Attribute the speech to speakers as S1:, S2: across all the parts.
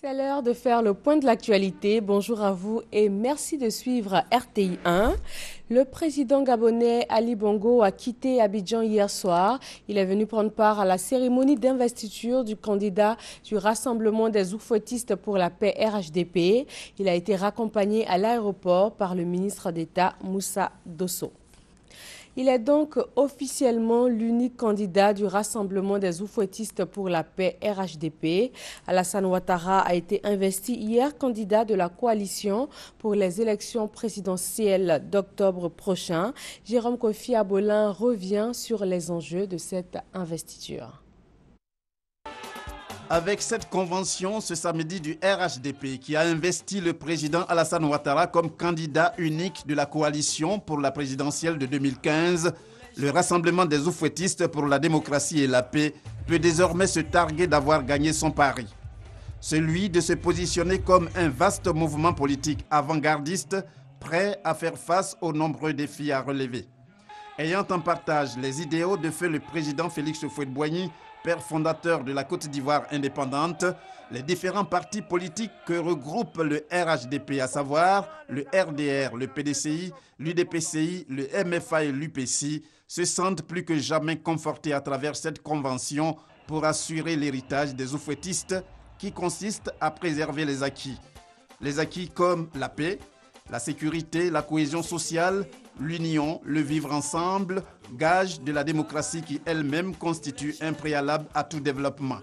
S1: C'est l'heure de faire le point de l'actualité. Bonjour à vous et merci de suivre RTI 1. Le président gabonais Ali Bongo a quitté Abidjan hier soir. Il est venu prendre part à la cérémonie d'investiture du candidat du Rassemblement des Oufouettistes pour la paix RHDP. Il a été raccompagné à l'aéroport par le ministre d'État Moussa Dosso. Il est donc officiellement l'unique candidat du Rassemblement des Oufouettistes pour la paix RHDP. Alassane Ouattara a été investi hier candidat de la coalition pour les élections présidentielles d'octobre prochain. Jérôme Kofi Abolin revient sur les enjeux de cette investiture.
S2: Avec cette convention ce samedi du RHDP qui a investi le président Alassane Ouattara comme candidat unique de la coalition pour la présidentielle de 2015, le Rassemblement des Oufouettistes pour la démocratie et la paix peut désormais se targuer d'avoir gagné son pari. Celui de se positionner comme un vaste mouvement politique avant-gardiste prêt à faire face aux nombreux défis à relever. Ayant en partage les idéaux de feu le président Félix Houphouët-Boigny, père fondateur de la Côte d'Ivoire indépendante, les différents partis politiques que regroupe le RHDP, à savoir le RDR, le PDCI, l'UDPCI, le MFA et l'UPC, se sentent plus que jamais confortés à travers cette convention pour assurer l'héritage des oufouettistes qui consiste à préserver les acquis. Les acquis comme la paix, la sécurité, la cohésion sociale, l'union, le vivre ensemble, gage de la démocratie qui elle-même constitue un préalable à tout développement.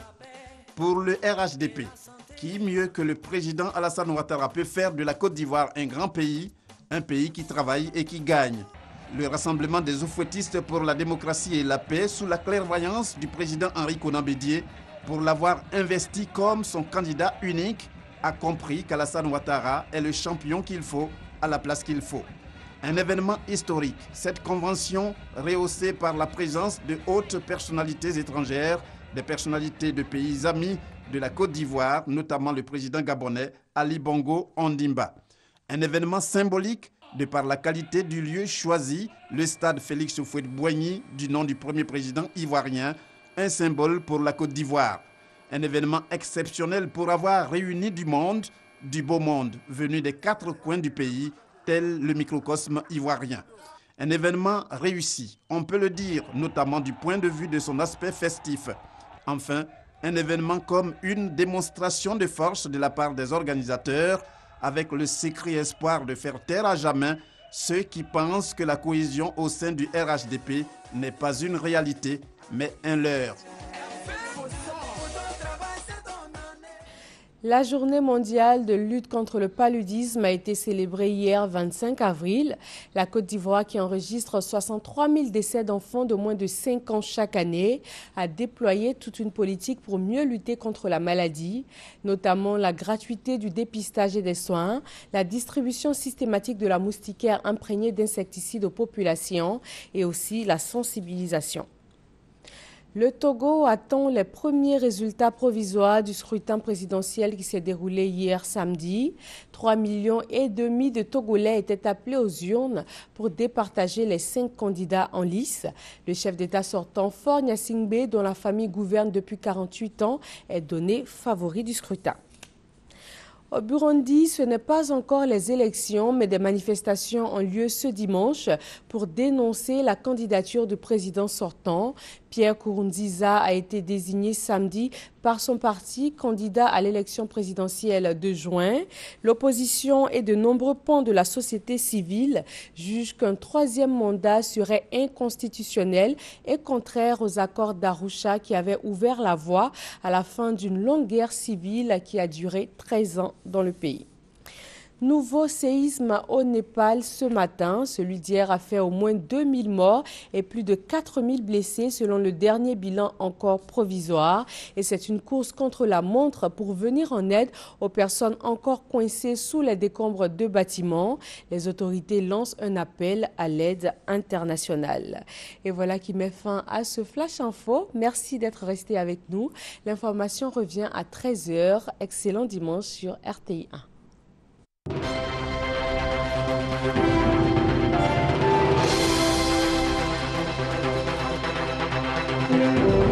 S2: Pour le RHDP, qui mieux que le président Alassane Ouattara peut faire de la Côte d'Ivoire un grand pays, un pays qui travaille et qui gagne. Le Rassemblement des Oufouettistes pour la démocratie et la paix, sous la clairvoyance du président Henri Konan Bédié, pour l'avoir investi comme son candidat unique, a compris qu'Alassane Ouattara est le champion qu'il faut à la place qu'il faut. Un événement historique, cette convention rehaussée par la présence de hautes personnalités étrangères, des personnalités de pays amis de la Côte d'Ivoire, notamment le président gabonais Ali Bongo Ondimba. Un événement symbolique de par la qualité du lieu choisi, le stade Félix Houphouët-Boigny, du nom du premier président ivoirien, un symbole pour la Côte d'Ivoire. Un événement exceptionnel pour avoir réuni du monde, du beau monde, venu des quatre coins du pays, tel le microcosme ivoirien. Un événement réussi, on peut le dire, notamment du point de vue de son aspect festif. Enfin, un événement comme une démonstration de force de la part des organisateurs, avec le secret espoir de faire taire à jamais ceux qui pensent que la cohésion au sein du RHDP n'est pas une réalité, mais un leurre.
S1: La journée mondiale de lutte contre le paludisme a été célébrée hier 25 avril. La Côte d'Ivoire, qui enregistre 63 000 décès d'enfants de moins de 5 ans chaque année, a déployé toute une politique pour mieux lutter contre la maladie, notamment la gratuité du dépistage et des soins, la distribution systématique de la moustiquaire imprégnée d'insecticides aux populations et aussi la sensibilisation. Le Togo attend les premiers résultats provisoires du scrutin présidentiel qui s'est déroulé hier samedi. 3,5 millions de Togolais étaient appelés aux urnes pour départager les 5 candidats en lice. Le chef d'État sortant, Faure Gnassingbé, dont la famille gouverne depuis 48 ans, est donné favori du scrutin. Au Burundi, ce n'est pas encore les élections, mais des manifestations ont lieu ce dimanche pour dénoncer la candidature du président sortant. Pierre Nkurunziza a été désigné samedi par son parti candidat à l'élection présidentielle de juin. L'opposition et de nombreux pans de la société civile jugent qu'un 3e mandat serait inconstitutionnel et contraire aux accords d'Arusha qui avaient ouvert la voie à la fin d'une longue guerre civile qui a duré 13 ans dans le pays. Nouveau séisme au Népal ce matin. Celui d'hier a fait au moins 2000 morts et plus de 4000 blessés selon le dernier bilan encore provisoire. Et c'est une course contre la montre pour venir en aide aux personnes encore coincées sous les décombres de bâtiments. Les autorités lancent un appel à l'aide internationale. Et voilà qui met fin à ce Flash Info. Merci d'être resté avec nous. L'information revient à 13 h. Excellent dimanche sur RTI 1. Thank you.